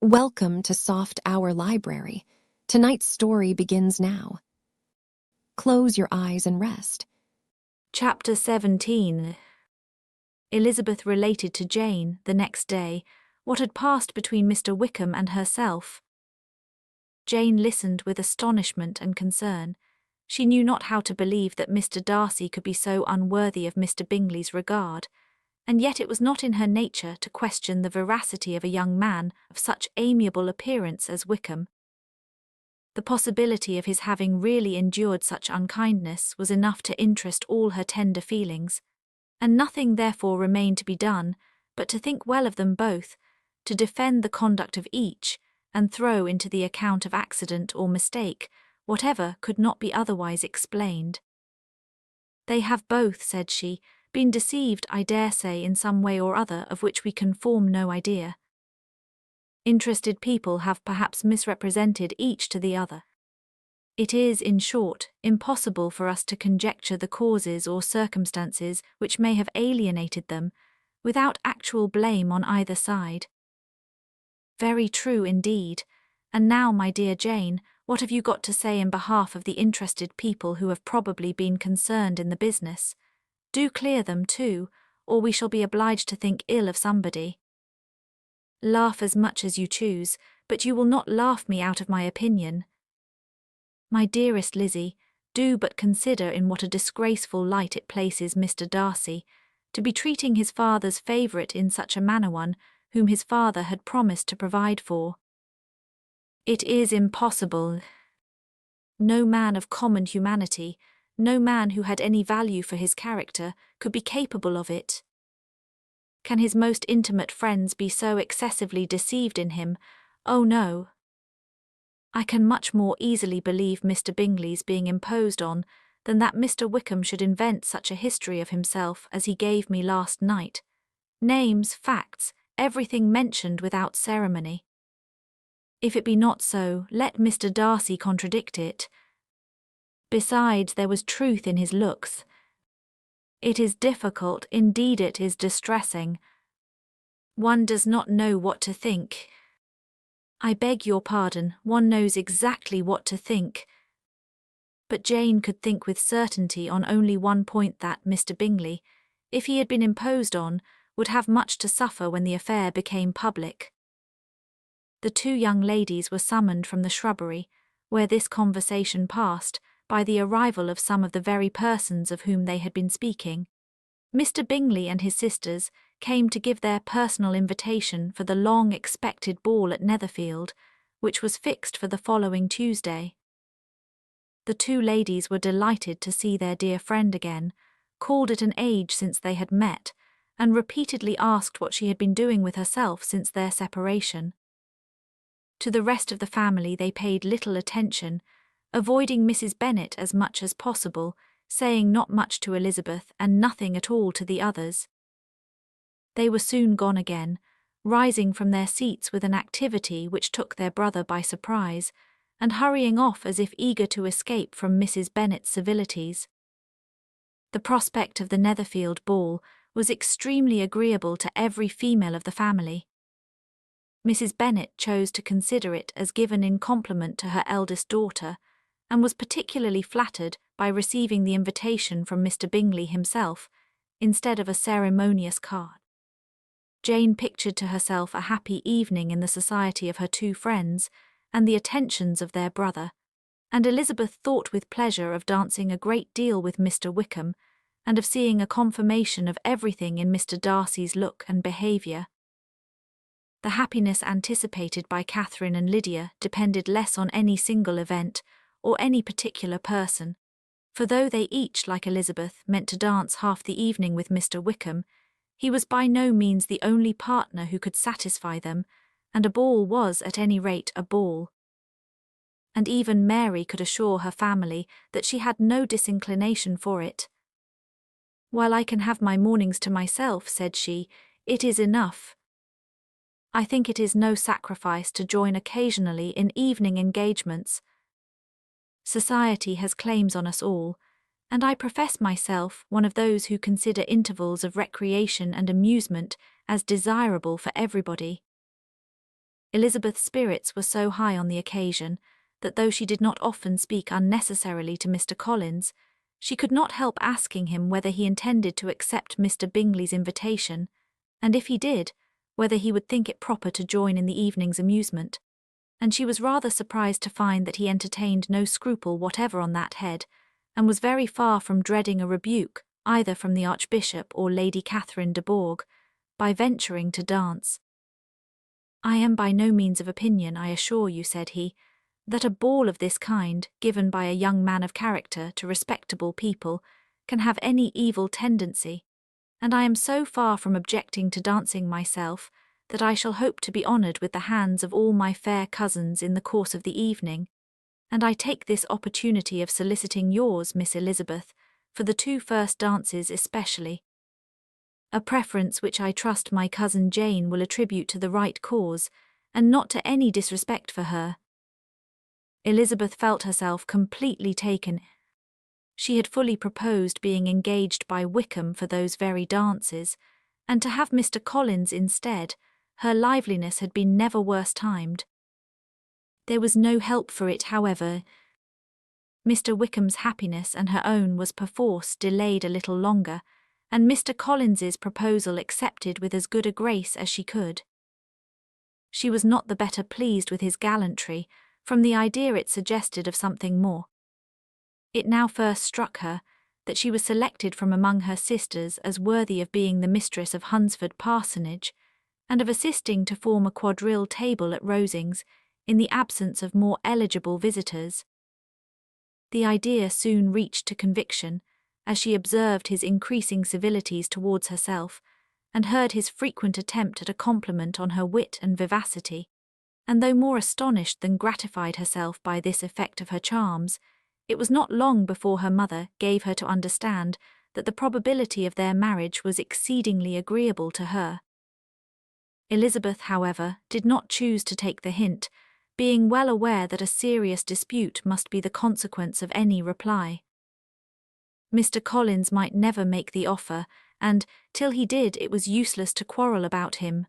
Welcome to Soft Hour Library. Tonight's story begins now. Close your eyes and rest. Chapter 17. Elizabeth related to Jane, the next day, what had passed between Mr. Wickham and herself. Jane listened with astonishment and concern. She knew not how to believe that Mr. Darcy could be so unworthy of Mr. Bingley's regard, and yet it was not in her nature to question the veracity of a young man of such amiable appearance as Wickham. The possibility of his having really endured such unkindness was enough to interest all her tender feelings, and nothing therefore remained to be done but to think well of them both, to defend the conduct of each, and throw into the account of accident or mistake whatever could not be otherwise explained. "They have both," said she, "been deceived, I dare say, in some way or other of which we can form no idea. Interested people have perhaps misrepresented each to the other. It is, in short, impossible for us to conjecture the causes or circumstances which may have alienated them, without actual blame on either side." "Very true indeed. And now, my dear Jane, what have you got to say in behalf of the interested people who have probably been concerned in the business? Do clear them too, or we shall be obliged to think ill of somebody." "Laugh as much as you choose, but you will not laugh me out of my opinion. My dearest Lizzie, do but consider in what a disgraceful light it places Mr. Darcy, to be treating his father's favourite in such a manner, one whom his father had promised to provide for. It is impossible. No man of common humanity, no man who had any value for his character, could be capable of it. Can his most intimate friends be so excessively deceived in him? Oh no. I can much more easily believe Mr. Bingley's being imposed on than that Mr. Wickham should invent such a history of himself as he gave me last night. Names, facts, everything mentioned without ceremony. If it be not so, let Mr. Darcy contradict it. Besides, there was truth in his looks. It is difficult, indeed it is distressing. One does not know what to think. I beg your pardon, one knows exactly what to think. But Jane could think with certainty on only one point, that Mr. Bingley, if he had been imposed on, would have much to suffer when the affair became public. The two young ladies were summoned from the shrubbery, where this conversation passed, by the arrival of some of the very persons of whom they had been speaking. Mr. Bingley and his sisters came to give their personal invitation for the long-expected ball at Netherfield, which was fixed for the following Tuesday. The two ladies were delighted to see their dear friend again, called it an age since they had met, and repeatedly asked what she had been doing with herself since their separation. To the rest of the family they paid little attention, avoiding Mrs. Bennet as much as possible, saying not much to Elizabeth and nothing at all to the others. They were soon gone again, rising from their seats with an activity which took their brother by surprise, and hurrying off as if eager to escape from Mrs. Bennet's civilities. The prospect of the Netherfield ball was extremely agreeable to every female of the family. Mrs. Bennet chose to consider it as given in compliment to her eldest daughter, and was particularly flattered by receiving the invitation from Mr. Bingley himself, instead of a ceremonious card. Jane pictured to herself a happy evening in the society of her two friends, and the attentions of their brother, and Elizabeth thought with pleasure of dancing a great deal with Mr. Wickham, and of seeing a confirmation of everything in Mr. Darcy's look and behaviour. The happiness anticipated by Catherine and Lydia depended less on any single event, or any particular person, for though they each, like Elizabeth, meant to dance half the evening with Mr. Wickham, he was by no means the only partner who could satisfy them, and a ball was at any rate a ball. And even Mary could assure her family that she had no disinclination for it. "While I can have my mornings to myself," said she, "it is enough. I think it is no sacrifice to join occasionally in evening engagements. Society has claims on us all, and I profess myself one of those who consider intervals of recreation and amusement as desirable for everybody. Elizabeth's spirits were so high on the occasion that though she did not often speak unnecessarily to Mr. Collins, she could not help asking him whether he intended to accept Mr. Bingley's invitation, and if he did, whether he would think it proper to join in the evening's amusement. And she was rather surprised to find that he entertained no scruple whatever on that head, and was very far from dreading a rebuke, either from the Archbishop or Lady Catherine de Bourgh, by venturing to dance. "I am by no means of opinion, I assure you," said he, "that a ball of this kind, given by a young man of character to respectable people, can have any evil tendency, and I am so far from objecting to dancing myself that I shall hope to be honoured with the hands of all my fair cousins in the course of the evening, and I take this opportunity of soliciting yours, Miss Elizabeth, for the 2 first dances especially. A preference which I trust my cousin Jane will attribute to the right cause, and not to any disrespect for her." Elizabeth felt herself completely taken. She had fully proposed being engaged by Wickham for those very dances, and to have Mr. Collins instead, her liveliness had been never worse timed. There was no help for it, however. Mr. Wickham's happiness and her own was perforce delayed a little longer, and Mr. Collins's proposal accepted with as good a grace as she could. She was not the better pleased with his gallantry, from the idea it suggested of something more. It now first struck her that she was selected from among her sisters as worthy of being the mistress of Hunsford Parsonage, and of assisting to form a quadrille table at Rosings, in the absence of more eligible visitors. The idea soon reached to conviction, as she observed his increasing civilities towards herself, and heard his frequent attempt at a compliment on her wit and vivacity, and though more astonished than gratified herself by this effect of her charms, it was not long before her mother gave her to understand that the probability of their marriage was exceedingly agreeable to her. Elizabeth, however, did not choose to take the hint, being well aware that a serious dispute must be the consequence of any reply. Mr. Collins might never make the offer, and, till he did, it was useless to quarrel about him.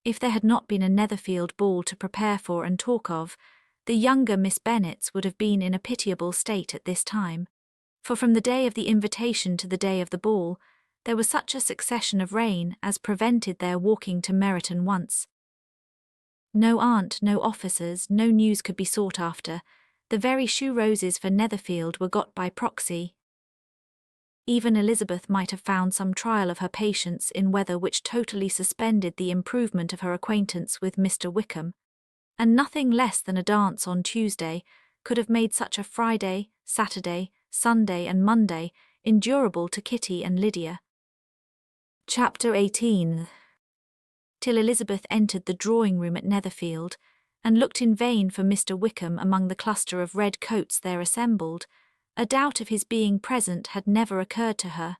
If there had not been a Netherfield ball to prepare for and talk of, the younger Miss Bennets would have been in a pitiable state at this time, for from the day of the invitation to the day of the ball, there was such a succession of rain as prevented their walking to Meryton once. No aunt, no officers, no news could be sought after. The very shoe roses for Netherfield were got by proxy. Even Elizabeth might have found some trial of her patience in weather which totally suspended the improvement of her acquaintance with Mr. Wickham, and nothing less than a dance on Tuesday could have made such a Friday, Saturday, Sunday, and Monday endurable to Kitty and Lydia. Chapter 18. Till Elizabeth entered the drawing-room at Netherfield, and looked in vain for Mr. Wickham among the cluster of red coats there assembled, a doubt of his being present had never occurred to her.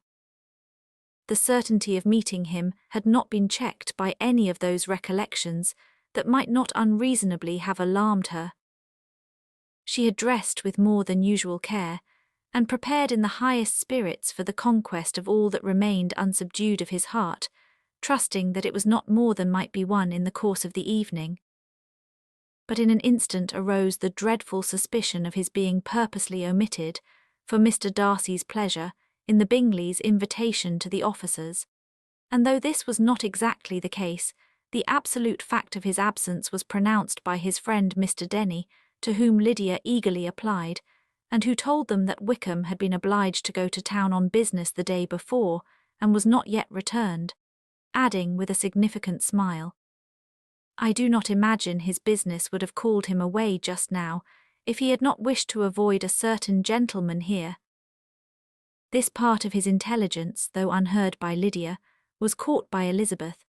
The certainty of meeting him had not been checked by any of those recollections that might not unreasonably have alarmed her. She had dressed with more than usual care, and prepared in the highest spirits for the conquest of all that remained unsubdued of his heart, trusting that it was not more than might be won in the course of the evening. But in an instant arose the dreadful suspicion of his being purposely omitted, for Mr. Darcy's pleasure, in the Bingleys' invitation to the officers, and though this was not exactly the case, the absolute fact of his absence was pronounced by his friend Mr. Denny, to whom Lydia eagerly applied, and who told them that Wickham had been obliged to go to town on business the day before, and was not yet returned, adding with a significant smile, "I do not imagine his business would have called him away just now, if he had not wished to avoid a certain gentleman here." This part of his intelligence, though unheard by Lydia, was caught by Elizabeth,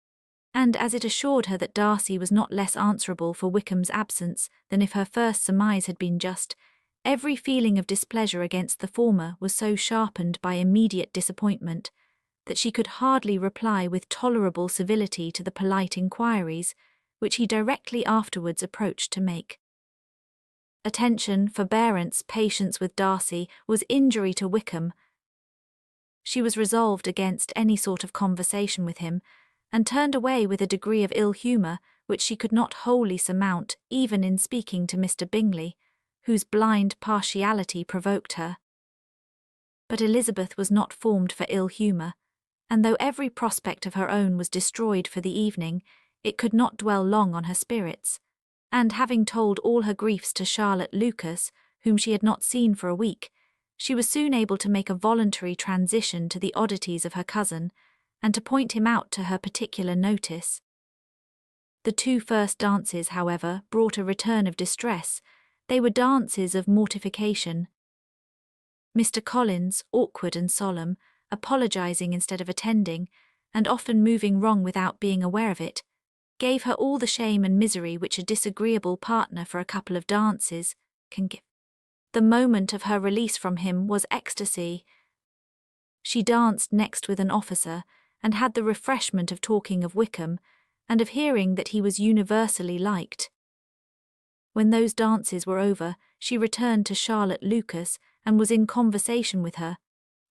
and as it assured her that Darcy was not less answerable for Wickham's absence than if her first surmise had been just, every feeling of displeasure against the former was so sharpened by immediate disappointment that she could hardly reply with tolerable civility to the polite inquiries which he directly afterwards approached to make. Attention, forbearance, patience with Darcy was injury to Wickham. She was resolved against any sort of conversation with him, and turned away with a degree of ill humour which she could not wholly surmount even in speaking to Mr. Bingley, whose blind partiality provoked her. But Elizabeth was not formed for ill humour, and though every prospect of her own was destroyed for the evening, it could not dwell long on her spirits, and having told all her griefs to Charlotte Lucas, whom she had not seen for a week, she was soon able to make a voluntary transition to the oddities of her cousin, and to point him out to her particular notice. The 2 first dances, however, brought a return of distress. They were dances of mortification. Mr. Collins, awkward and solemn, apologizing instead of attending, and often moving wrong without being aware of it, gave her all the shame and misery which a disagreeable partner for a couple of dances can give. The moment of her release from him was ecstasy. She danced next with an officer, and had the refreshment of talking of Wickham, and of hearing that he was universally liked. When those dances were over, she returned to Charlotte Lucas, and was in conversation with her,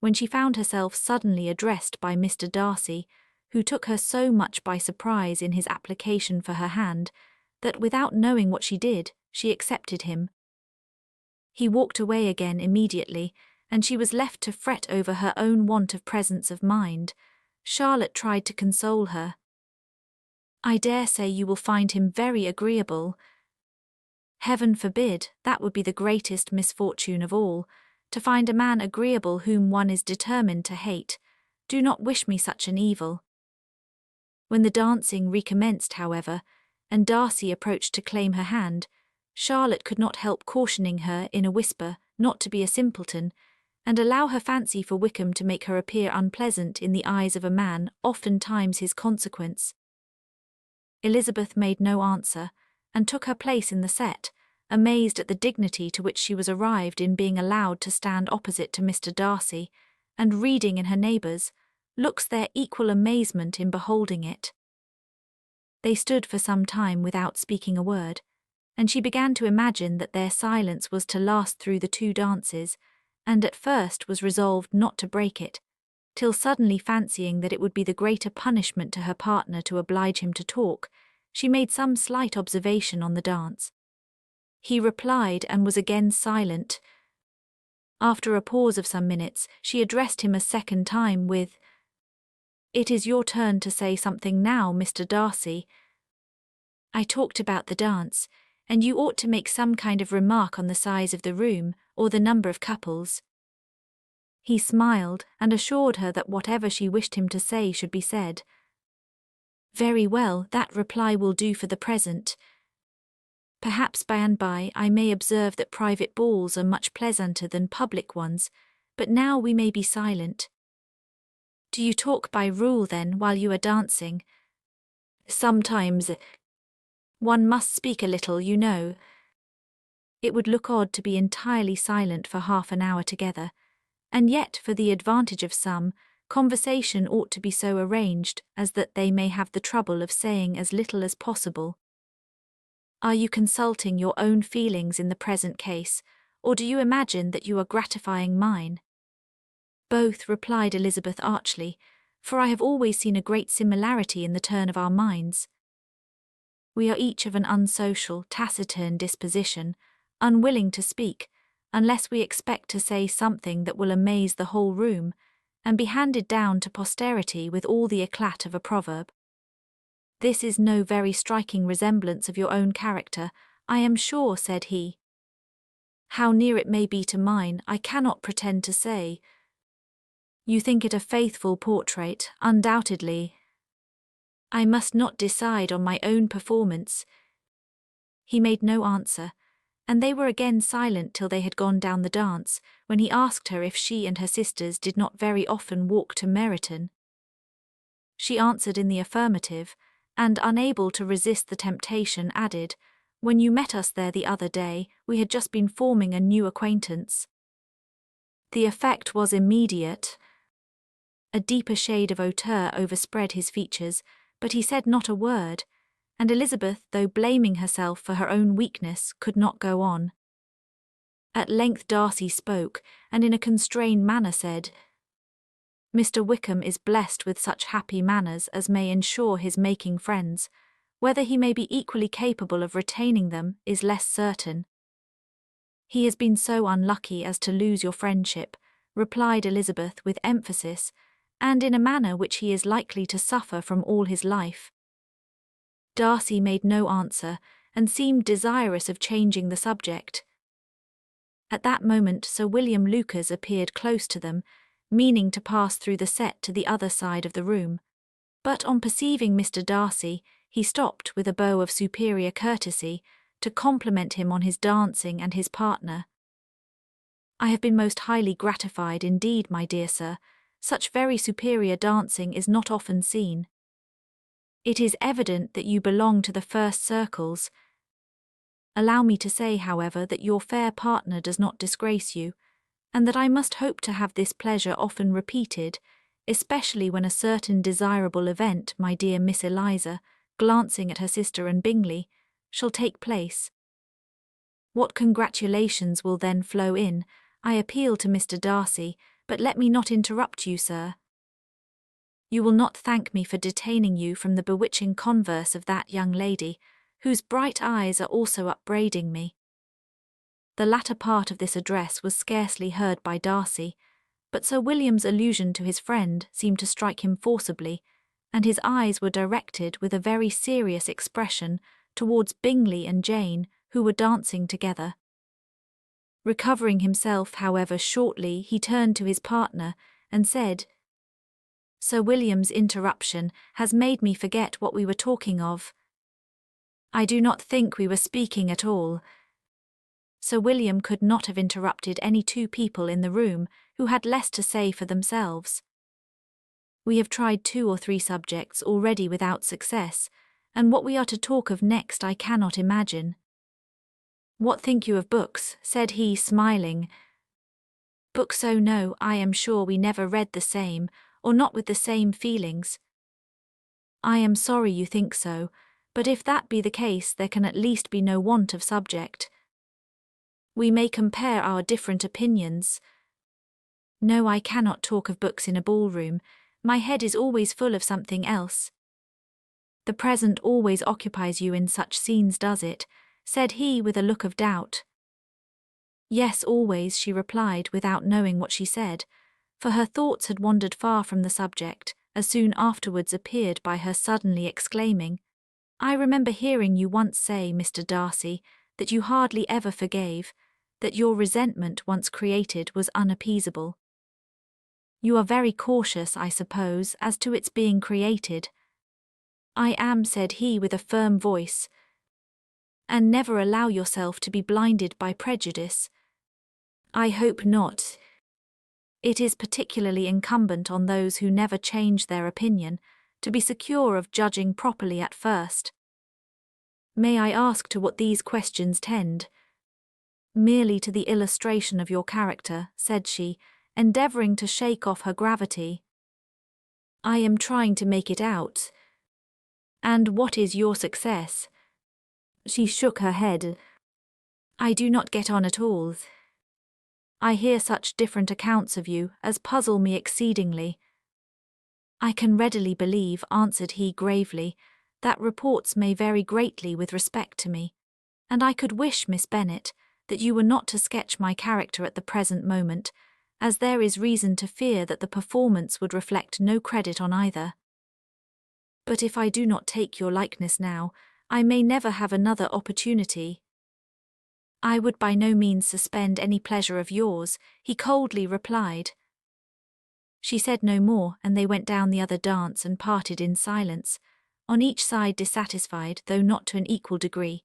when she found herself suddenly addressed by Mr. Darcy, who took her so much by surprise in his application for her hand, that without knowing what she did, she accepted him. He walked away again immediately, and she was left to fret over her own want of presence of mind. Charlotte tried to console her. "I dare say you will find him very agreeable." "Heaven forbid, that would be the greatest misfortune of all, to find a man agreeable whom one is determined to hate. Do not wish me such an evil." When the dancing recommenced, however, and Darcy approached to claim her hand, Charlotte could not help cautioning her in a whisper not to be a simpleton, and allow her fancy for Wickham to make her appear unpleasant in the eyes of a man oftentimes his consequence. Elizabeth made no answer, and took her place in the set, amazed at the dignity to which she was arrived in being allowed to stand opposite to Mr. Darcy, and reading in her neighbours' looks their equal amazement in beholding it. They stood for some time without speaking a word, and she began to imagine that their silence was to last through the 2 dances, and at first was resolved not to break it, till suddenly fancying that it would be the greater punishment to her partner to oblige him to talk, she made some slight observation on the dance. He replied and was again silent. After a pause of some minutes, she addressed him a second time with, "It is your turn to say something now, Mr. Darcy. I talked about the dance, and you ought to make some kind of remark on the size of the room, or the number of couples." He smiled, and assured her that whatever she wished him to say should be said. "Very well, that reply will do for the present. Perhaps by and by I may observe that private balls are much pleasanter than public ones, but now we may be silent." "Do you talk by rule, then, while you are dancing?" "Sometimes. One must speak a little, you know." It would look odd to be entirely silent for half an hour together, and yet, for the advantage of some, conversation ought to be so arranged as that they may have the trouble of saying as little as possible. "Are you consulting your own feelings in the present case, or do you imagine that you are gratifying mine?" "Both," replied Elizabeth archly, "for I have always seen a great similarity in the turn of our minds. We are each of an unsocial, taciturn disposition, unwilling to speak, unless we expect to say something that will amaze the whole room, and be handed down to posterity with all the eclat of a proverb. This is no very striking resemblance of your own character, I am sure," said he. "How near it may be to mine, I cannot pretend to say." "You think it a faithful portrait, undoubtedly." "I must not decide on my own performance." He made no answer, and they were again silent till they had gone down the dance, when he asked her if she and her sisters did not very often walk to Meryton. She answered in the affirmative, and, unable to resist the temptation, added, "When you met us there the other day, we had just been forming a new acquaintance." The effect was immediate. A deeper shade of hauteur overspread his features, but he said not a word, and Elizabeth, though blaming herself for her own weakness, could not go on. At length Darcy spoke, and in a constrained manner said, "Mr. Wickham is blessed with such happy manners as may ensure his making friends, Whether he may be equally capable of retaining them is less certain. He has been so unlucky as to lose your friendship, replied Elizabeth with emphasis, and in a manner which he is likely to suffer from all his life. Darcy made no answer, and seemed desirous of changing the subject. At that moment Sir William Lucas appeared close to them, meaning to pass through the set to the other side of the room. But on perceiving Mr. Darcy, he stopped with a bow of superior courtesy to compliment him on his dancing and his partner. "I have been most highly gratified indeed, my dear sir. Such very superior dancing is not often seen. It is evident that you belong to the first circles. Allow me to say, however, that your fair partner does not disgrace you, and that I must hope to have this pleasure often repeated, especially when a certain desirable event, my dear Miss Eliza," glancing at her sister and Bingley, "shall take place. What congratulations will then flow in! I appeal to Mr. Darcy, but let me not interrupt you, sir. You will not thank me for detaining you from the bewitching converse of that young lady, whose bright eyes are also upbraiding me." The latter part of this address was scarcely heard by Darcy, but Sir William's allusion to his friend seemed to strike him forcibly, and his eyes were directed with a very serious expression towards Bingley and Jane, who were dancing together. Recovering himself, however, shortly, he turned to his partner and said, "Sir William's interruption has made me forget what we were talking of. I do not think we were speaking at all." Sir William could not have interrupted any two people in the room who had less to say for themselves. "We have tried 2 or 3 subjects already without success, and what we are to talk of next I cannot imagine. What think you of books?" said he, smiling. "Books, oh no, I am sure we never read the same, or not with the same feelings." "I am sorry you think so, but if that be the case there can at least be no want of subject. We may compare our different opinions." "No, I cannot talk of books in a ballroom. My head is always full of something else." "The present always occupies you in such scenes, does it?" said he with a look of doubt. "Yes, always," she replied without knowing what she said, for her thoughts had wandered far from the subject, as soon afterwards appeared by her suddenly exclaiming, "I remember hearing you once say, Mr. Darcy, that you hardly ever forgave, that your resentment once created was unappeasable. You are very cautious, I suppose, as to its being created." "I am," said he with a firm voice. "And never allow yourself to be blinded by prejudice." "I hope not. It is particularly incumbent on those who never change their opinion to be secure of judging properly at first." "May I ask to what these questions tend?" "Merely to the illustration of your character," said she, endeavouring to shake off her gravity. "I am trying to make it out." "And what is your success?" She shook her head. "I do not get on at all. I hear such different accounts of you as puzzle me exceedingly." "I can readily believe," answered he gravely, "that reports may vary greatly with respect to me, and I could wish, Miss Bennet, that you were not to sketch my character at the present moment, as there is reason to fear that the performance would reflect no credit on either. But if I do not take your likeness now, I may never have another opportunity." "I would by no means suspend any pleasure of yours," he coldly replied. She said no more, and they went down the other dance and parted in silence, on each side dissatisfied, though not to an equal degree.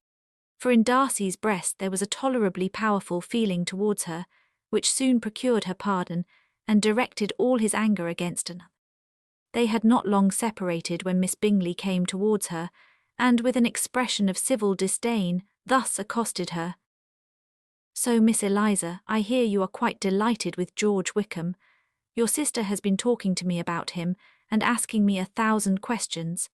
For in Darcy's breast there was a tolerably powerful feeling towards her, which soon procured her pardon, and directed all his anger against her. They had not long separated when Miss Bingley came towards her, and with an expression of civil disdain, thus accosted her. "So, Miss Eliza, I hear you are quite delighted with George Wickham. Your sister has been talking to me about him, and asking me 1,000 questions,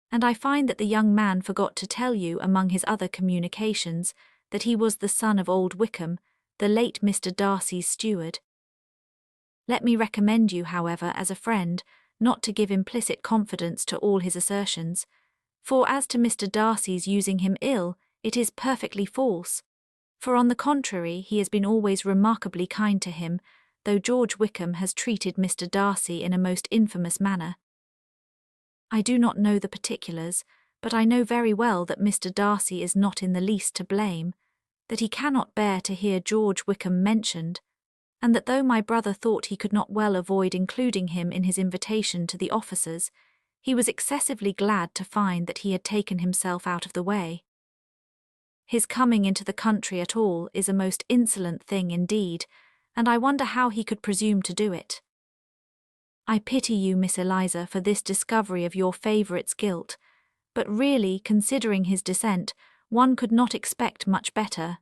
and I find that the young man forgot to tell you, among his other communications, that he was the son of old Wickham, the late Mr. Darcy's steward. Let me recommend you, however, as a friend, not to give implicit confidence to all his assertions, For as to Mr. Darcy's using him ill, it is perfectly false. For on the contrary, he has been always remarkably kind to him, though George Wickham has treated Mr. Darcy in a most infamous manner. I do not know the particulars, but I know very well that Mr. Darcy is not in the least to blame, that he cannot bear to hear George Wickham mentioned, and that though my brother thought he could not well avoid including him in his invitation to the officers, he was excessively glad to find that he had taken himself out of the way. His coming into the country at all is a most insolent thing indeed, and I wonder how he could presume to do it. I pity you, Miss Eliza, for this discovery of your favourite's guilt, but really, considering his descent, one could not expect much better.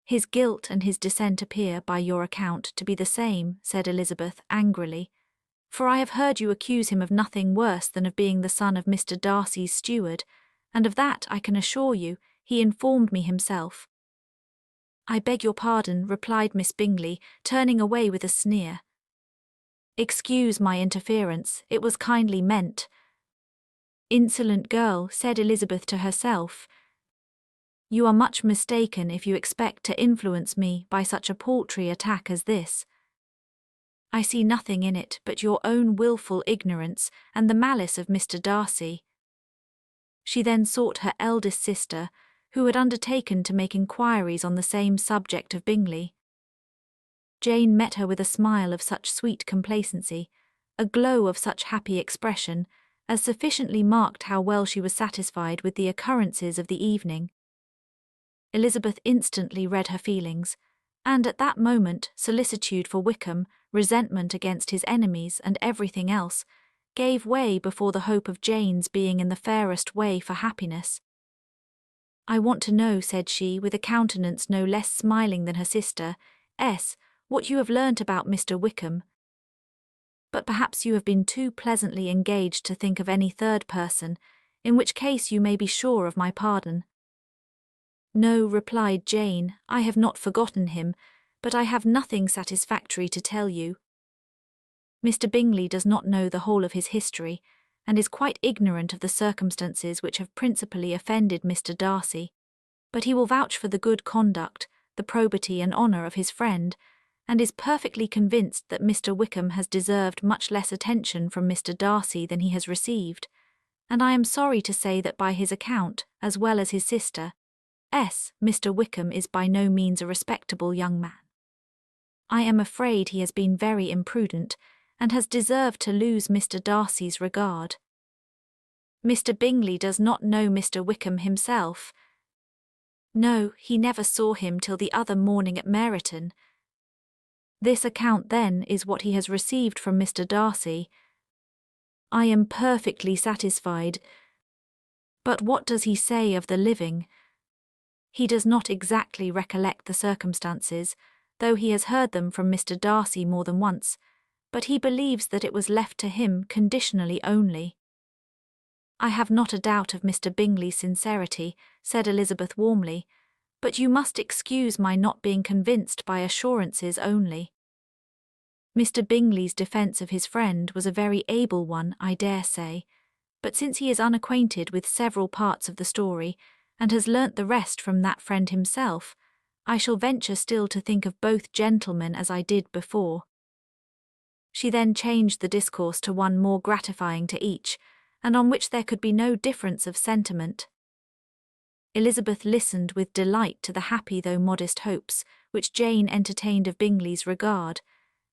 His guilt and his descent appear, by your account, to be the same, said Elizabeth angrily, for I have heard you accuse him of nothing worse than of being the son of Mr. Darcy's steward, and of that, I can assure you, he informed me himself. I beg your pardon, replied Miss Bingley, turning away with a sneer. Excuse my interference, it was kindly meant. Insolent girl, said Elizabeth to herself. You are much mistaken if you expect to influence me by such a paltry attack as this. I see nothing in it but your own wilful ignorance and the malice of Mr. Darcy. She then sought her eldest sister, who had undertaken to make inquiries on the same subject of Bingley. Jane met her with a smile of such sweet complacency, a glow of such happy expression, as sufficiently marked how well she was satisfied with the occurrences of the evening. Elizabeth instantly read her feelings, and at that moment solicitude for Wickham, resentment against his enemies, and everything else, gave way before the hope of Jane's being in the fairest way for happiness. I want to know, said she, with a countenance no less smiling than her sister, what you have learnt about Mr. Wickham. But perhaps you have been too pleasantly engaged to think of any third person, in which case you may be sure of my pardon. No, replied Jane, I have not forgotten him, but I have nothing satisfactory to tell you. Mr. Bingley does not know the whole of his history, and is quite ignorant of the circumstances which have principally offended Mr. Darcy, but he will vouch for the good conduct, the probity and honour of his friend, and is perfectly convinced that Mr. Wickham has deserved much less attention from Mr. Darcy than he has received, and I am sorry to say that by his account, as well as his sister, Mr. Wickham is by no means a respectable young man. I am afraid he has been very imprudent, and has deserved to lose Mr. Darcy's regard. Mr. Bingley does not know Mr. Wickham himself. No, he never saw him till the other morning at Meryton. This account, then, is what he has received from Mr. Darcy. I am perfectly satisfied. But what does he say of the living? He does not exactly recollect the circumstances, though he has heard them from Mr. Darcy more than once, but he believes that it was left to him conditionally only. I have not a doubt of Mr. Bingley's sincerity, said Elizabeth warmly, but you must excuse my not being convinced by assurances only. Mr. Bingley's defence of his friend was a very able one, I dare say, but since he is unacquainted with several parts of the story, and has learnt the rest from that friend himself, I shall venture still to think of both gentlemen as I did before. She then changed the discourse to one more gratifying to each, and on which there could be no difference of sentiment. Elizabeth listened with delight to the happy though modest hopes which Jane entertained of Bingley's regard,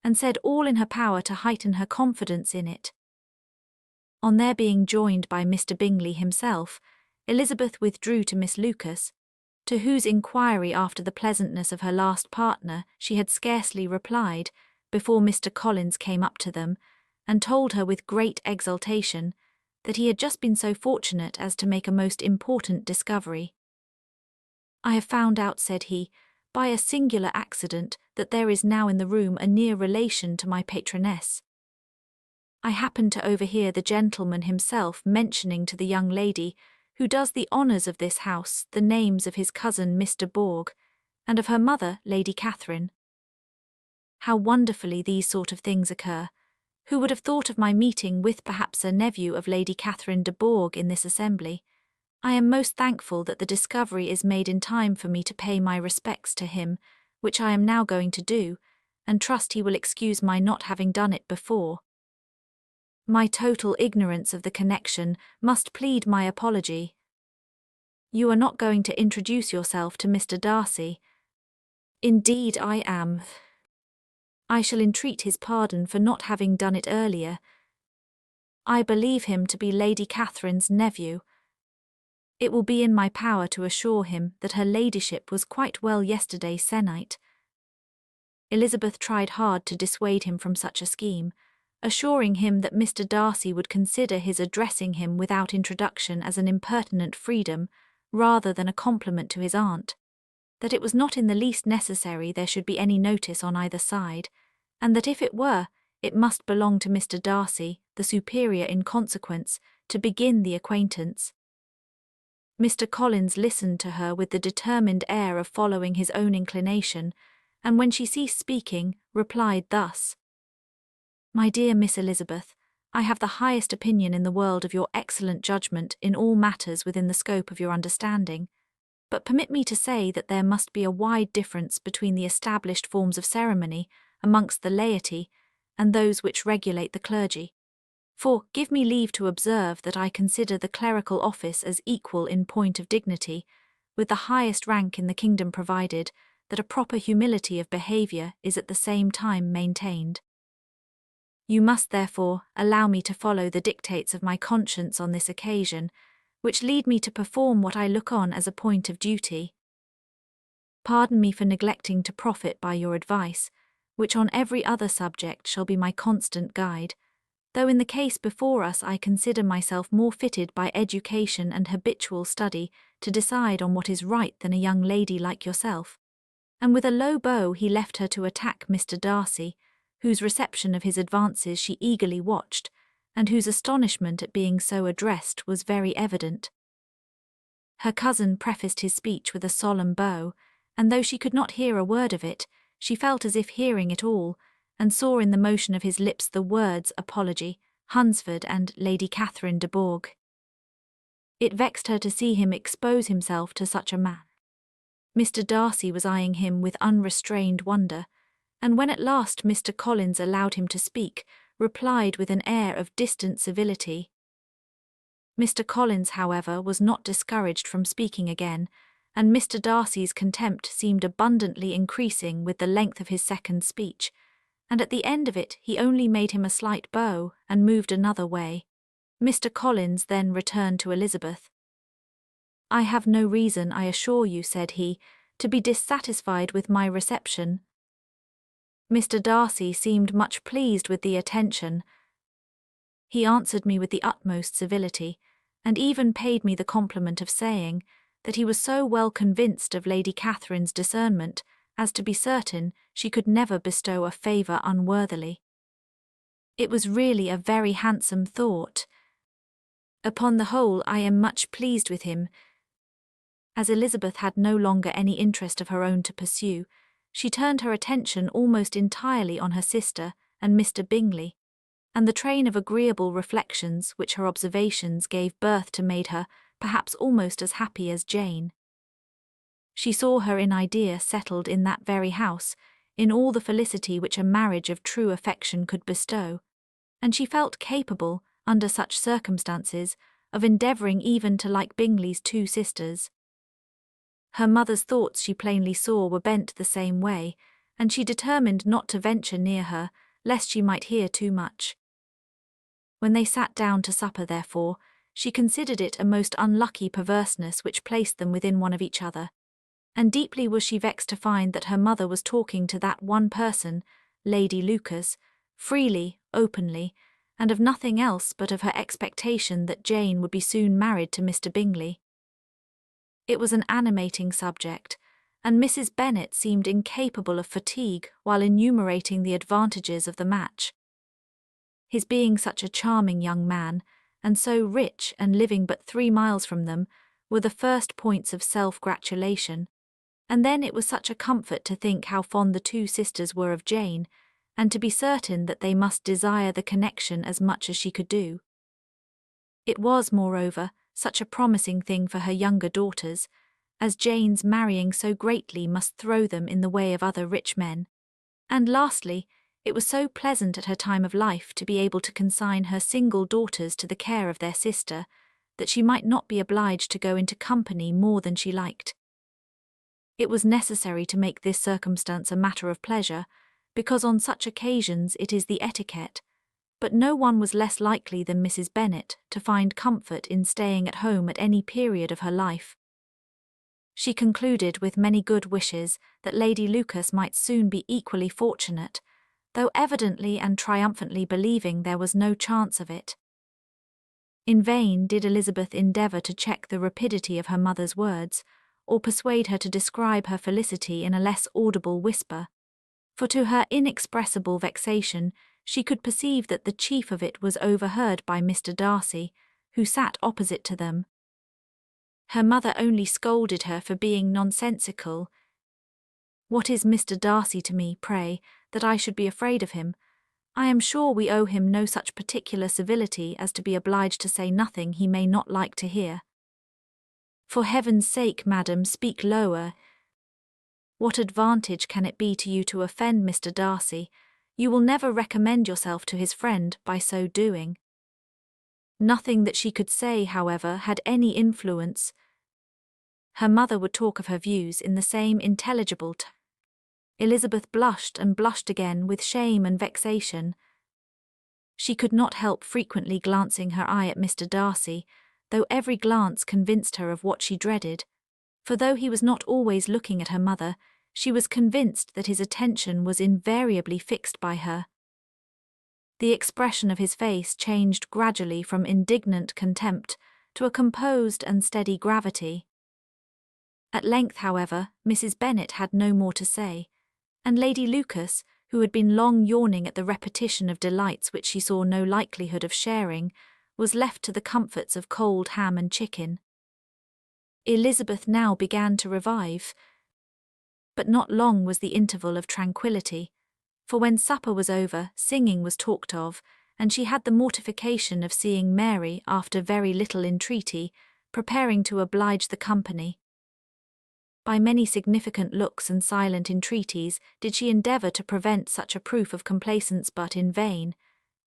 and said all in her power to heighten her confidence in it. On their being joined by Mr. Bingley himself, Elizabeth withdrew to Miss Lucas, to whose inquiry after the pleasantness of her last partner she had scarcely replied, before Mr. Collins came up to them, and told her with great exultation that he had just been so fortunate as to make a most important discovery. I have found out, said he, by a singular accident, that there is now in the room a near relation to my patroness. I happened to overhear the gentleman himself mentioning to the young lady, who does the honours of this house, the names of his cousin Mr. Borg, and of her mother, Lady Catherine. How wonderfully these sort of things occur! Who would have thought of my meeting with perhaps a nephew of Lady Catherine de Bourgh in this assembly? I am most thankful that the discovery is made in time for me to pay my respects to him, which I am now going to do, and trust he will excuse my not having done it before. My total ignorance of the connection must plead my apology. You are not going to introduce yourself to Mr. Darcy? Indeed I am. I shall entreat his pardon for not having done it earlier. I believe him to be Lady Catherine's nephew. It will be in my power to assure him that her ladyship was quite well yesterday se'night. Elizabeth tried hard to dissuade him from such a scheme, assuring him that Mr. Darcy would consider his addressing him without introduction as an impertinent freedom rather than a compliment to his aunt, that it was not in the least necessary there should be any notice on either side, and that if it were, it must belong to Mr. Darcy, the superior in consequence, to begin the acquaintance. Mr. Collins listened to her with the determined air of following his own inclination, and when she ceased speaking, replied thus: My dear Miss Elizabeth, I have the highest opinion in the world of your excellent judgment in all matters within the scope of your understanding, but permit me to say that there must be a wide difference between the established forms of ceremony amongst the laity and those which regulate the clergy. For, give me leave to observe that I consider the clerical office as equal in point of dignity with the highest rank in the kingdom, provided that a proper humility of behaviour is at the same time maintained. You must, therefore, allow me to follow the dictates of my conscience on this occasion, which lead me to perform what I look on as a point of duty. Pardon me for neglecting to profit by your advice, which on every other subject shall be my constant guide, though in the case before us I consider myself more fitted by education and habitual study to decide on what is right than a young lady like yourself. And with a low bow he left her to attack Mr. Darcy, whose reception of his advances she eagerly watched, and whose astonishment at being so addressed was very evident. Her cousin prefaced his speech with a solemn bow, and though she could not hear a word of it, she felt as if hearing it all, and saw in the motion of his lips the words apology, Hunsford, and Lady Catherine de Bourgh. It vexed her to see him expose himself to such a man. Mr. Darcy was eyeing him with unrestrained wonder, and when at last Mr. Collins allowed him to speak, replied with an air of distant civility. Mr. Collins, however, was not discouraged from speaking again, and Mr. Darcy's contempt seemed abundantly increasing with the length of his second speech, and at the end of it he only made him a slight bow and moved another way. Mr. Collins then returned to Elizabeth. I have no reason, I assure you, said he, to be dissatisfied with my reception. Mr. Darcy seemed much pleased with the attention. He answered me with the utmost civility, and even paid me the compliment of saying that he was so well convinced of Lady Catherine's discernment as to be certain she could never bestow a favour unworthily. It was really a very handsome thought. Upon the whole, I am much pleased with him. As Elizabeth had no longer any interest of her own to pursue, she turned her attention almost entirely on her sister and Mr. Bingley, and the train of agreeable reflections which her observations gave birth to made her perhaps almost as happy as Jane. She saw her in idea settled in that very house, in all the felicity which a marriage of true affection could bestow, and she felt capable, under such circumstances, of endeavouring even to like Bingley's two sisters. Her mother's thoughts, she plainly saw, were bent the same way, and she determined not to venture near her, lest she might hear too much. When they sat down to supper, therefore, she considered it a most unlucky perverseness which placed them within one of each other, and deeply was she vexed to find that her mother was talking to that one person, Lady Lucas, freely, openly, and of nothing else but of her expectation that Jane would be soon married to Mr. Bingley. It was an animating subject, and Mrs. Bennet seemed incapable of fatigue while enumerating the advantages of the match. His being such a charming young man, and so rich and living but 3 miles from them, were the first points of self-gratulation, and then it was such a comfort to think how fond the two sisters were of Jane, and to be certain that they must desire the connection as much as she could do. It was, moreover, such a promising thing for her younger daughters, as Jane's marrying so greatly must throw them in the way of other rich men. And lastly, it was so pleasant at her time of life to be able to consign her single daughters to the care of their sister, that she might not be obliged to go into company more than she liked. It was necessary to make this circumstance a matter of pleasure, because on such occasions it is the etiquette, but no one was less likely than Mrs. Bennet to find comfort in staying at home at any period of her life. She concluded with many good wishes that Lady Lucas might soon be equally fortunate, though evidently and triumphantly believing there was no chance of it. In vain did Elizabeth endeavour to check the rapidity of her mother's words, or persuade her to describe her felicity in a less audible whisper, for to her inexpressible vexation she could perceive that the chief of it was overheard by Mr. Darcy, who sat opposite to them. Her mother only scolded her for being nonsensical. "What is Mr. Darcy to me, pray, that I should be afraid of him? I am sure we owe him no such particular civility as to be obliged to say nothing he may not like to hear. For heaven's sake, madam, speak lower. What advantage can it be to you to offend Mr. Darcy? You will never recommend yourself to his friend by so doing." Nothing that she could say, however, had any influence. Her mother would talk of her views in the same intelligible tone. Elizabeth blushed and blushed again with shame and vexation. She could not help frequently glancing her eye at Mr. Darcy, though every glance convinced her of what she dreaded, for though he was not always looking at her mother, she was convinced that his attention was invariably fixed by her. The expression of his face changed gradually from indignant contempt to a composed and steady gravity. At length, however, Mrs. Bennet had no more to say, and Lady Lucas, who had been long yawning at the repetition of delights which she saw no likelihood of sharing, was left to the comforts of cold ham and chicken. Elizabeth now began to revive, but not long was the interval of tranquillity, for when supper was over, singing was talked of, and she had the mortification of seeing Mary, after very little entreaty, preparing to oblige the company. By many significant looks and silent entreaties did she endeavour to prevent such a proof of complaisance, but in vain.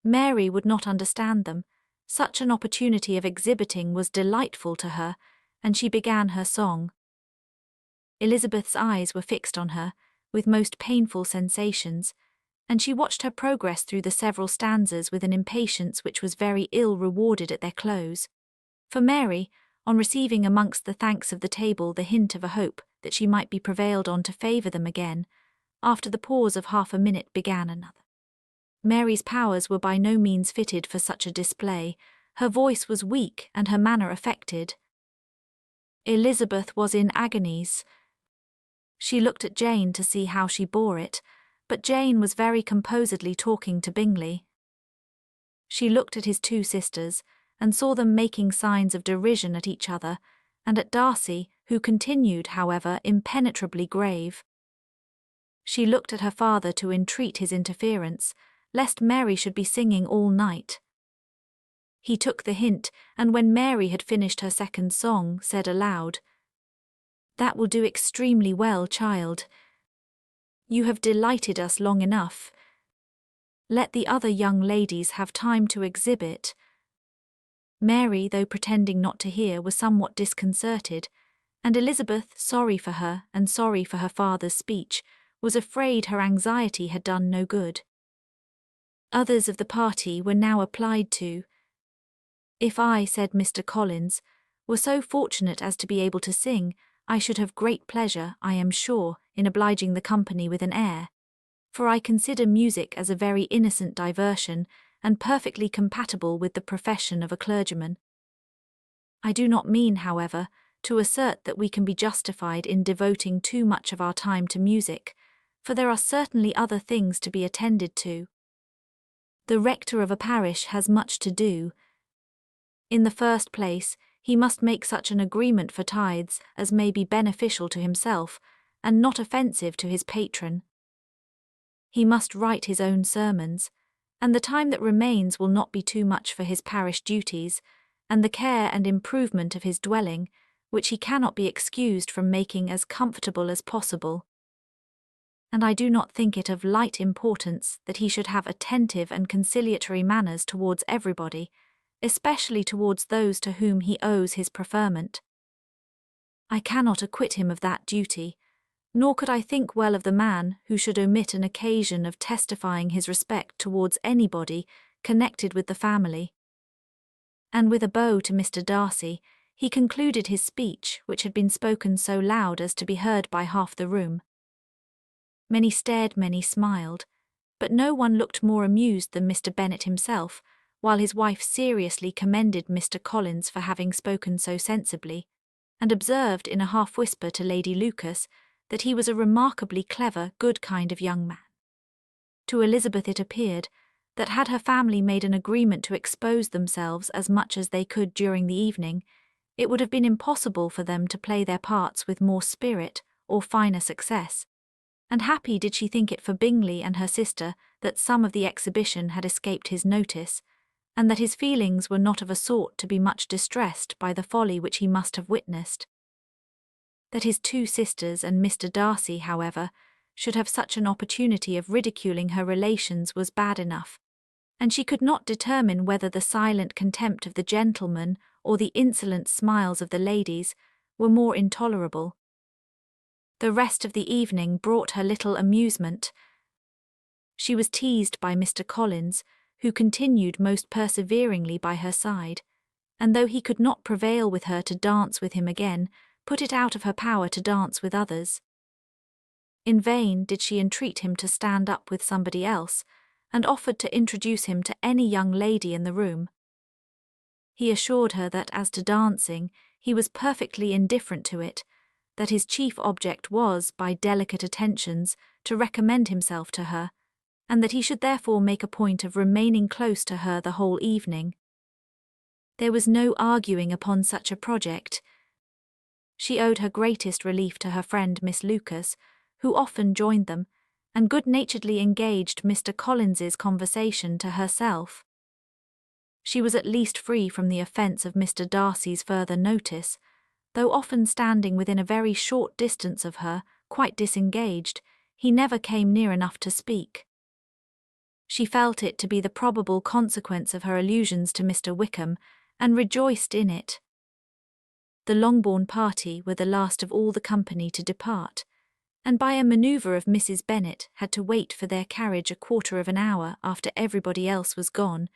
Mary would not understand them. Such an opportunity of exhibiting was delightful to her, and she began her song. Elizabeth's eyes were fixed on her, with most painful sensations, and she watched her progress through the several stanzas with an impatience which was very ill rewarded at their close. For Mary, on receiving amongst the thanks of the table the hint of a hope that she might be prevailed on to favour them again, after the pause of half a minute began another. Mary's powers were by no means fitted for such a display. Her voice was weak and her manner affected. Elizabeth was in agonies. She looked at Jane to see how she bore it, but Jane was very composedly talking to Bingley. She looked at his two sisters, and saw them making signs of derision at each other, and at Darcy, who continued, however, impenetrably grave. She looked at her father to entreat his interference, lest Mary should be singing all night. He took the hint, and when Mary had finished her second song, said aloud, "That will do extremely well, child. You have delighted us long enough. Let the other young ladies have time to exhibit." Mary, though pretending not to hear, was somewhat disconcerted, and Elizabeth, sorry for her and sorry for her father's speech, was afraid her anxiety had done no good. Others of the party were now applied to. "If I," said Mr. Collins, "were so fortunate as to be able to sing, I should have great pleasure, I am sure, in obliging the company with an air, for I consider music as a very innocent diversion, and perfectly compatible with the profession of a clergyman. I do not mean, however, to assert that we can be justified in devoting too much of our time to music, for there are certainly other things to be attended to. The rector of a parish has much to do. In the first place, he must make such an agreement for tithes as may be beneficial to himself, and not offensive to his patron. He must write his own sermons, and the time that remains will not be too much for his parish duties, and the care and improvement of his dwelling, which he cannot be excused from making as comfortable as possible. And I do not think it of light importance that he should have attentive and conciliatory manners towards everybody, especially towards those to whom he owes his preferment. I cannot acquit him of that duty, nor could I think well of the man who should omit an occasion of testifying his respect towards anybody connected with the family. And with a bow to Mr. Darcy, he concluded his speech, which had been spoken so loud as to be heard by half the room. Many stared, many smiled, but no one looked more amused than Mr. Bennet himself, while his wife seriously commended Mr. Collins for having spoken so sensibly, and observed in a half-whisper to Lady Lucas that he was a remarkably clever, good kind of young man. To Elizabeth it appeared that had her family made an agreement to expose themselves as much as they could during the evening, it would have been impossible for them to play their parts with more spirit or finer success, and happy did she think it for Bingley and her sister that some of the exhibition had escaped his notice, and that his feelings were not of a sort to be much distressed by the folly which he must have witnessed. That his two sisters and Mr. Darcy, however, should have such an opportunity of ridiculing her relations was bad enough, and she could not determine whether the silent contempt of the gentlemen or the insolent smiles of the ladies were more intolerable. The rest of the evening brought her little amusement. She was teased by Mr. Collins, who continued most perseveringly by her side, and though he could not prevail with her to dance with him again, put it out of her power to dance with others. In vain did she entreat him to stand up with somebody else, and offered to introduce him to any young lady in the room. He assured her that as to dancing, he was perfectly indifferent to it, that his chief object was, by delicate attentions, to recommend himself to her, and that he should therefore make a point of remaining close to her the whole evening. There was no arguing upon such a project. She owed her greatest relief to her friend Miss Lucas, who often joined them, and good-naturedly engaged Mr. Collins's conversation to herself. She was at least free from the offence of Mr. Darcy's further notice, though often standing within a very short distance of her, quite disengaged, he never came near enough to speak. She felt it to be the probable consequence of her allusions to Mr. Wickham, and rejoiced in it. The Longbourn party were the last of all the company to depart, and by a manoeuvre of Mrs. Bennet had to wait for their carriage a quarter of an hour after everybody else was gone,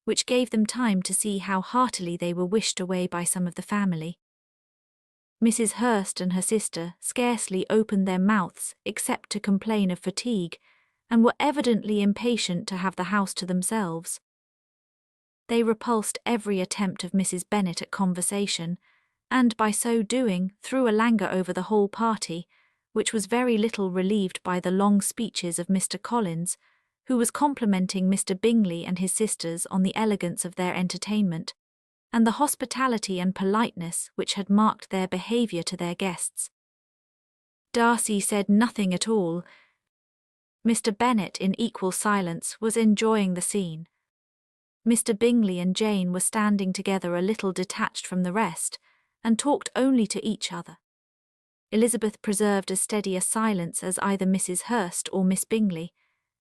which gave them time to see how heartily they were wished away by some of the family. Mrs. Hurst and her sister scarcely opened their mouths except to complain of fatigue, and were evidently impatient to have the house to themselves. They repulsed every attempt of Mrs. Bennet at conversation, and by so doing threw a languor over the whole party, which was very little relieved by the long speeches of Mr. Collins, who was complimenting Mr. Bingley and his sisters on the elegance of their entertainment, and the hospitality and politeness which had marked their behaviour to their guests. Darcy said nothing at all. Mr. Bennet, in equal silence, was enjoying the scene. Mr. Bingley and Jane were standing together a little detached from the rest, and talked only to each other. Elizabeth preserved as steady a silence as either Mrs. Hurst or Miss Bingley,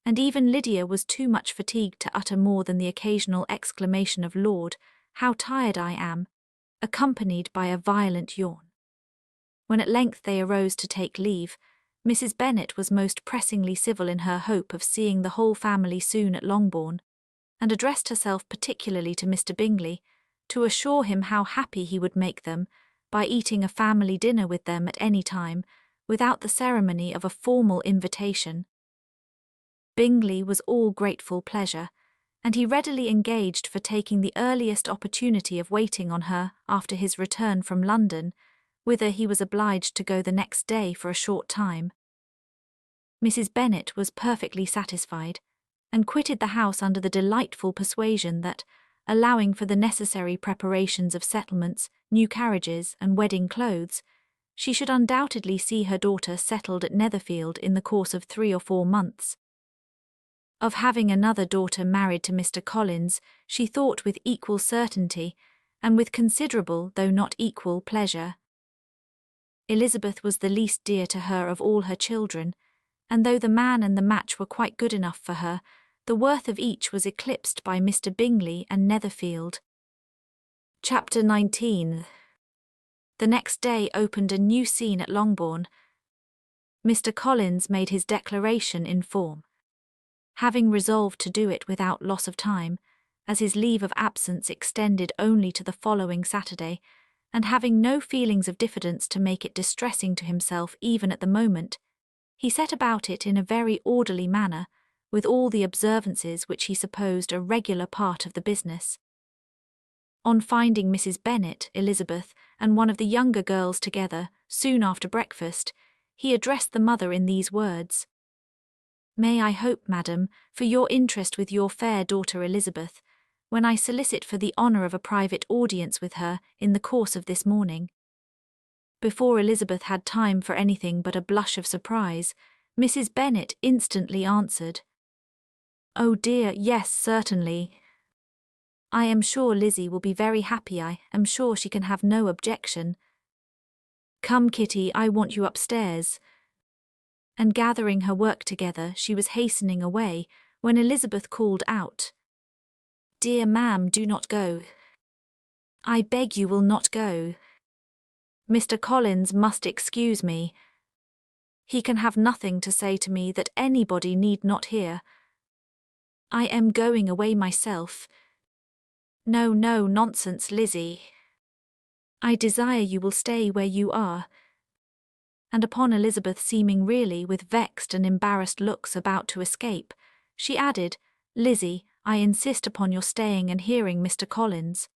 and even Lydia was too much fatigued to utter more than the occasional exclamation of "Lord, how tired I am," accompanied by a violent yawn. When at length they arose to take leave, Mrs. Bennet was most pressingly civil in her hope of seeing the whole family soon at Longbourn, and addressed herself particularly to Mr. Bingley, to assure him how happy he would make them by eating a family dinner with them at any time, without the ceremony of a formal invitation. Bingley was all grateful pleasure, and he readily engaged for taking the earliest opportunity of waiting on her after his return from London, whither he was obliged to go the next day for a short time. Mrs. Bennet was perfectly satisfied, and quitted the house under the delightful persuasion that, allowing for the necessary preparations of settlements, new carriages, and wedding clothes, she should undoubtedly see her daughter settled at Netherfield in the course of 3 or 4 months. Of having another daughter married to Mr. Collins, she thought with equal certainty, and with considerable, though not equal, pleasure. Elizabeth was the least dear to her of all her children, and though the man and the match were quite good enough for her, the worth of each was eclipsed by Mr. Bingley and Netherfield. Chapter 19. The next day opened a new scene at Longbourn. Mr. Collins made his declaration in form. Having resolved to do it without loss of time, as his leave of absence extended only to the following Saturday, and having no feelings of diffidence to make it distressing to himself even at the moment, he set about it in a very orderly manner, with all the observances which he supposed a regular part of the business. On finding Mrs. Bennet, Elizabeth, and one of the younger girls together, soon after breakfast, he addressed the mother in these words: "May I hope, madam, for your interest with your fair daughter Elizabeth, when I solicit for the honour of a private audience with her in the course of this morning." Before Elizabeth had time for anything but a blush of surprise, Mrs. Bennet instantly answered, "Oh dear, yes, certainly. I am sure Lizzie will be very happy. I am sure she can have no objection. Come, Kitty, I want you upstairs." And gathering her work together, she was hastening away, when Elizabeth called out, "Dear ma'am, do not go. I beg you will not go. Mr. Collins must excuse me. He can have nothing to say to me that anybody need not hear. I am going away myself. No, no, nonsense, Lizzie. I desire you will stay where you are." And upon Elizabeth seeming really with vexed and embarrassed looks about to escape, she added, "Lizzie, I insist upon your staying and hearing Mr. Collins."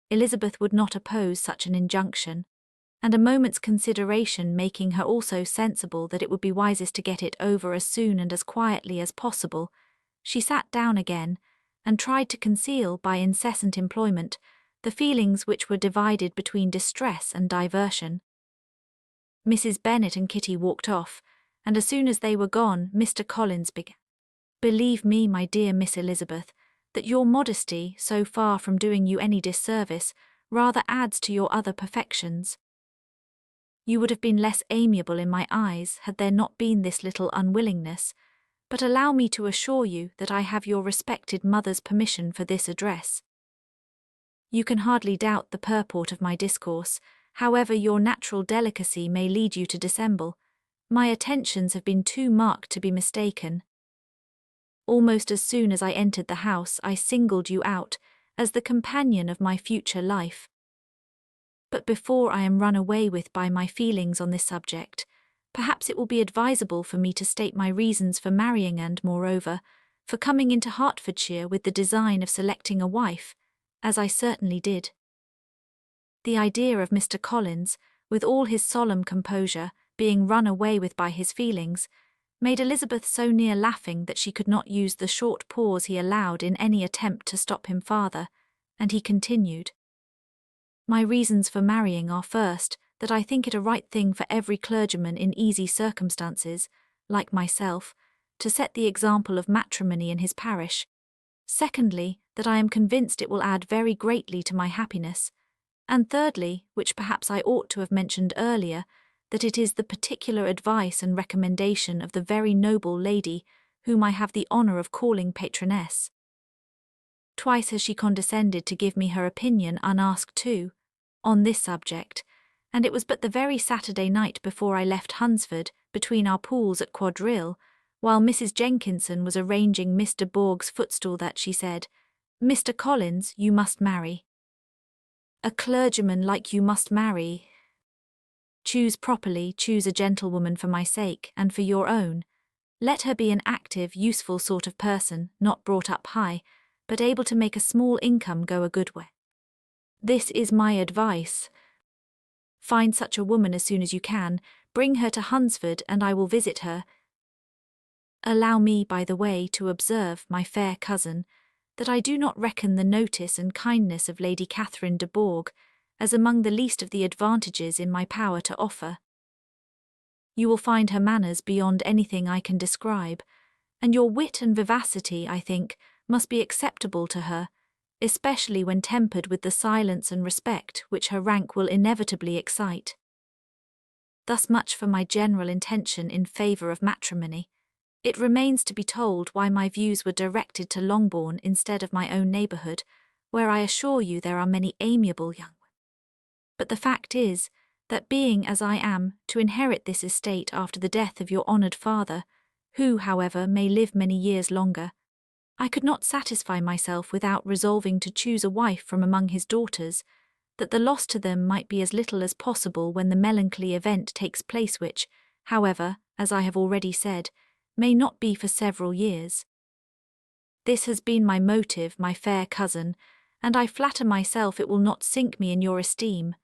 Elizabeth would not oppose such an injunction, and a moment's consideration making her also sensible that it would be wisest to get it over as soon and as quietly as possible, she sat down again, and tried to conceal by incessant employment the feelings which were divided between distress and diversion. Mrs. Bennet and Kitty walked off, and as soon as they were gone, Mr. Collins began, "Believe me, my dear Miss Elizabeth, that your modesty, so far from doing you any disservice, rather adds to your other perfections. You would have been less amiable in my eyes had there not been this little unwillingness, but allow me to assure you that I have your respected mother's permission for this address. You can hardly doubt the purport of my discourse, however your natural delicacy may lead you to dissemble. My attentions have been too marked to be mistaken. Almost as soon as I entered the house, I singled you out as the companion of my future life. But before I am run away with by my feelings on this subject, perhaps it will be advisable for me to state my reasons for marrying and, moreover, for coming into Hertfordshire with the design of selecting a wife, as I certainly did. The idea of Mr. Collins, with all his solemn composure, being run away with by his feelings, made Elizabeth so near laughing that she could not use the short pause he allowed in any attempt to stop him farther, and he continued, "My reasons for marrying are, first, that I think it a right thing for every clergyman in easy circumstances, like myself, to set the example of matrimony in his parish. Secondly, that I am convinced it will add very greatly to my happiness. And thirdly, which perhaps I ought to have mentioned earlier, that it is the particular advice and recommendation of the very noble lady whom I have the honour of calling patroness. Twice has she condescended to give me her opinion unasked too, on this subject, and it was but the very Saturday night before I left Hunsford, between our pools at Quadrille, while Mrs. Jenkinson was arranging Miss de Bourgh's footstool, that she said, 'Mr. Collins, you must marry. A clergyman like you must marry. Choose properly, choose a gentlewoman for my sake and for your own. Let her be an active, useful sort of person, not brought up high, but able to make a small income go a good way. This is my advice. Find such a woman as soon as you can, bring her to Hunsford, and I will visit her. Allow me, by the way, to observe, my fair cousin, that I do not reckon the notice and kindness of Lady Catherine de Bourgh as among the least of the advantages in my power to offer. You will find her manners beyond anything I can describe, and your wit and vivacity, I think, must be acceptable to her, especially when tempered with the silence and respect which her rank will inevitably excite. Thus much for my general intention in favour of matrimony. It remains to be told why my views were directed to Longbourn instead of my own neighbourhood, where I assure you there are many amiable young women. But the fact is, that being as I am to inherit this estate after the death of your honoured father, who, however, may live many years longer, I could not satisfy myself without resolving to choose a wife from among his daughters, that the loss to them might be as little as possible when the melancholy event takes place which, however, as I have already said, may not be for several years. This has been my motive, my fair cousin, and I flatter myself it will not sink me in your esteem.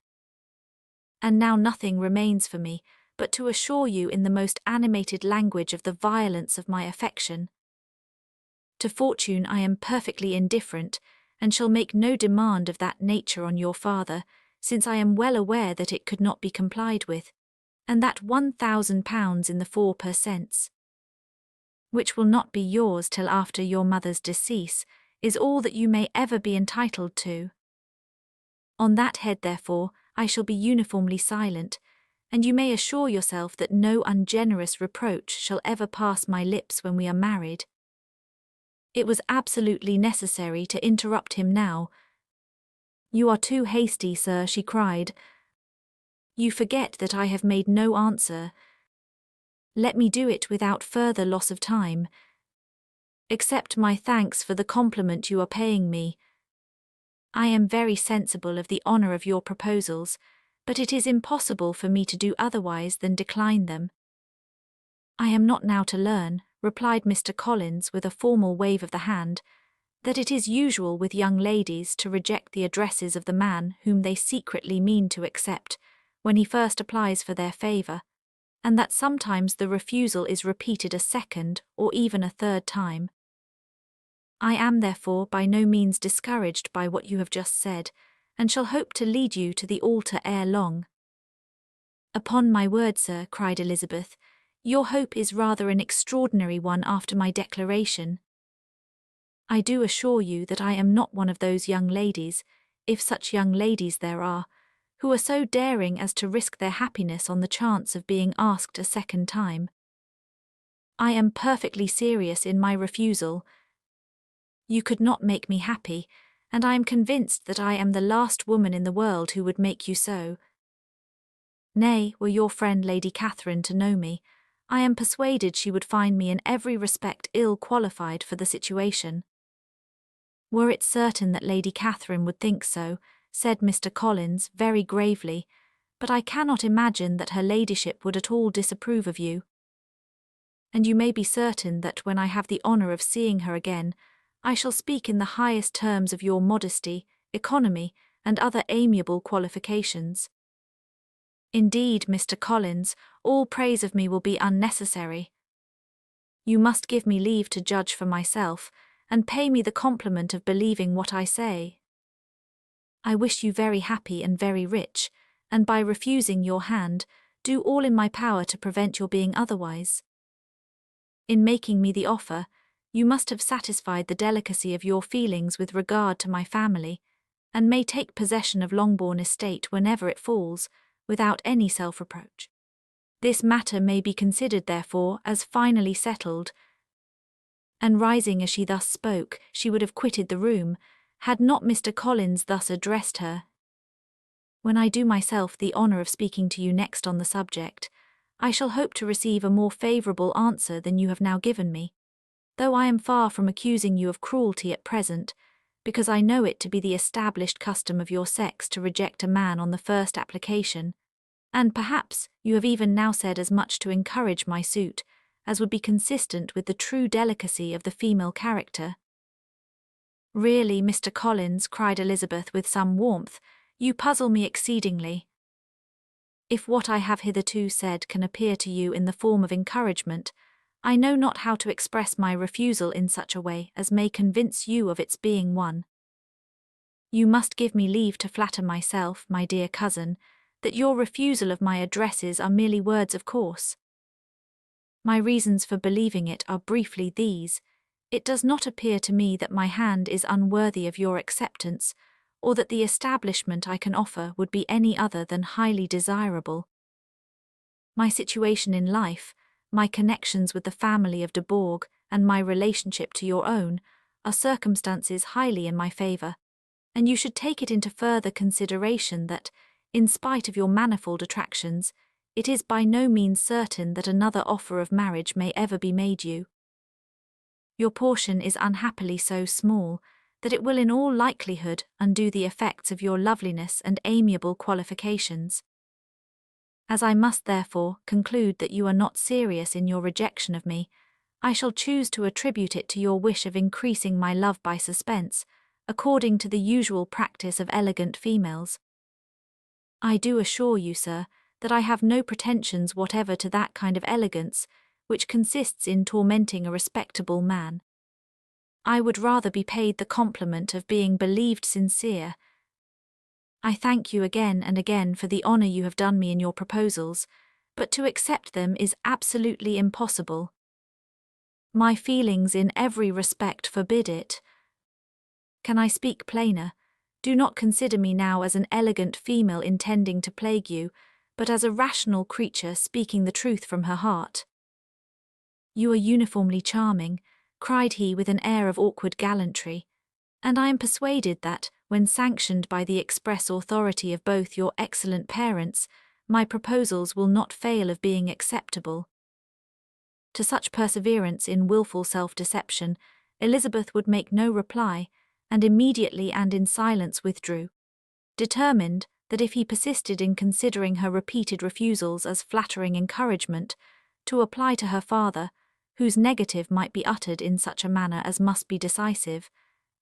And now nothing remains for me but to assure you in the most animated language of the violence of my affection. To fortune I am perfectly indifferent, and shall make no demand of that nature on your father, since I am well aware that it could not be complied with, and that £1,000 in the 4 per cents, which will not be yours till after your mother's decease, is all that you may ever be entitled to. On that head, therefore, I shall be uniformly silent, and you may assure yourself that no ungenerous reproach shall ever pass my lips when we are married. It was absolutely necessary to interrupt him now. "You are too hasty, sir," she cried. "You forget that I have made no answer. Let me do it without further loss of time. Accept my thanks for the compliment you are paying me. I am very sensible of the honour of your proposals, but it is impossible for me to do otherwise than decline them." "I am not now to learn," replied Mr. Collins with a formal wave of the hand, "that it is usual with young ladies to reject the addresses of the man whom they secretly mean to accept when he first applies for their favour, and that sometimes the refusal is repeated a second or even a third time. I am therefore by no means discouraged by what you have just said, and shall hope to lead you to the altar ere long." "Upon my word, sir," cried Elizabeth, "your hope is rather an extraordinary one after my declaration. I do assure you that I am not one of those young ladies, if such young ladies there are, who are so daring as to risk their happiness on the chance of being asked a second time. I am perfectly serious in my refusal. You could not make me happy, and I am convinced that I am the last woman in the world who would make you so. Nay, were your friend Lady Catherine to know me, I am persuaded she would find me in every respect ill qualified for the situation." "Were it certain that Lady Catherine would think so," said Mr. Collins very gravely, "but I cannot imagine that her ladyship would at all disapprove of you. And you may be certain that when I have the honour of seeing her again, I shall speak in the highest terms of your modesty, economy, and other amiable qualifications. Indeed, Mr. Collins, all praise of me will be unnecessary. You must give me leave to judge for myself, and pay me the compliment of believing what I say. I wish you very happy and very rich, and by refusing your hand, do all in my power to prevent your being otherwise. In making me the offer, you must have satisfied the delicacy of your feelings with regard to my family, and may take possession of Longbourn estate whenever it falls, without any self-reproach. This matter may be considered, therefore, as finally settled." And rising as she thus spoke, she would have quitted the room, had not Mr. Collins thus addressed her. "When I do myself the honour of speaking to you next on the subject, I shall hope to receive a more favourable answer than you have now given me, though I am far from accusing you of cruelty at present, because I know it to be the established custom of your sex to reject a man on the first application, and perhaps you have even now said as much to encourage my suit as would be consistent with the true delicacy of the female character." "Really, Mr. Collins," cried Elizabeth with some warmth, "you puzzle me exceedingly. If what I have hitherto said can appear to you in the form of encouragement, I know not how to express my refusal in such a way as may convince you of its being one. You must give me leave to flatter myself, my dear cousin, that your refusal of my addresses are merely words of course. My reasons for believing it are briefly these. It does not appear to me that my hand is unworthy of your acceptance, or that the establishment I can offer would be any other than highly desirable. My situation in life, my connections with the family of de Bourgh, and my relationship to your own, are circumstances highly in my favour, and you should take it into further consideration that, in spite of your manifold attractions, it is by no means certain that another offer of marriage may ever be made you. Your portion is unhappily so small that it will in all likelihood undo the effects of your loveliness and amiable qualifications. As I must therefore conclude that you are not serious in your rejection of me, I shall choose to attribute it to your wish of increasing my love by suspense, according to the usual practice of elegant females. I do assure you, sir, that I have no pretensions whatever to that kind of elegance which consists in tormenting a respectable man. I would rather be paid the compliment of being believed sincere. I thank you again and again for the honour you have done me in your proposals, but to accept them is absolutely impossible. My feelings in every respect forbid it. Can I speak plainer? Do not consider me now as an elegant female intending to plague you, but as a rational creature speaking the truth from her heart. You are uniformly charming, cried he with an air of awkward gallantry, and I am persuaded that, when sanctioned by the express authority of both your excellent parents, my proposals will not fail of being acceptable. To such perseverance in wilful self-deception, Elizabeth would make no reply, and immediately and in silence withdrew, determined that if he persisted in considering her repeated refusals as flattering encouragement, to apply to her father, whose negative might be uttered in such a manner as must be decisive,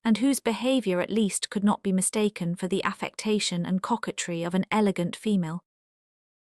and whose behaviour at least could not be mistaken for the affectation and coquetry of an elegant female.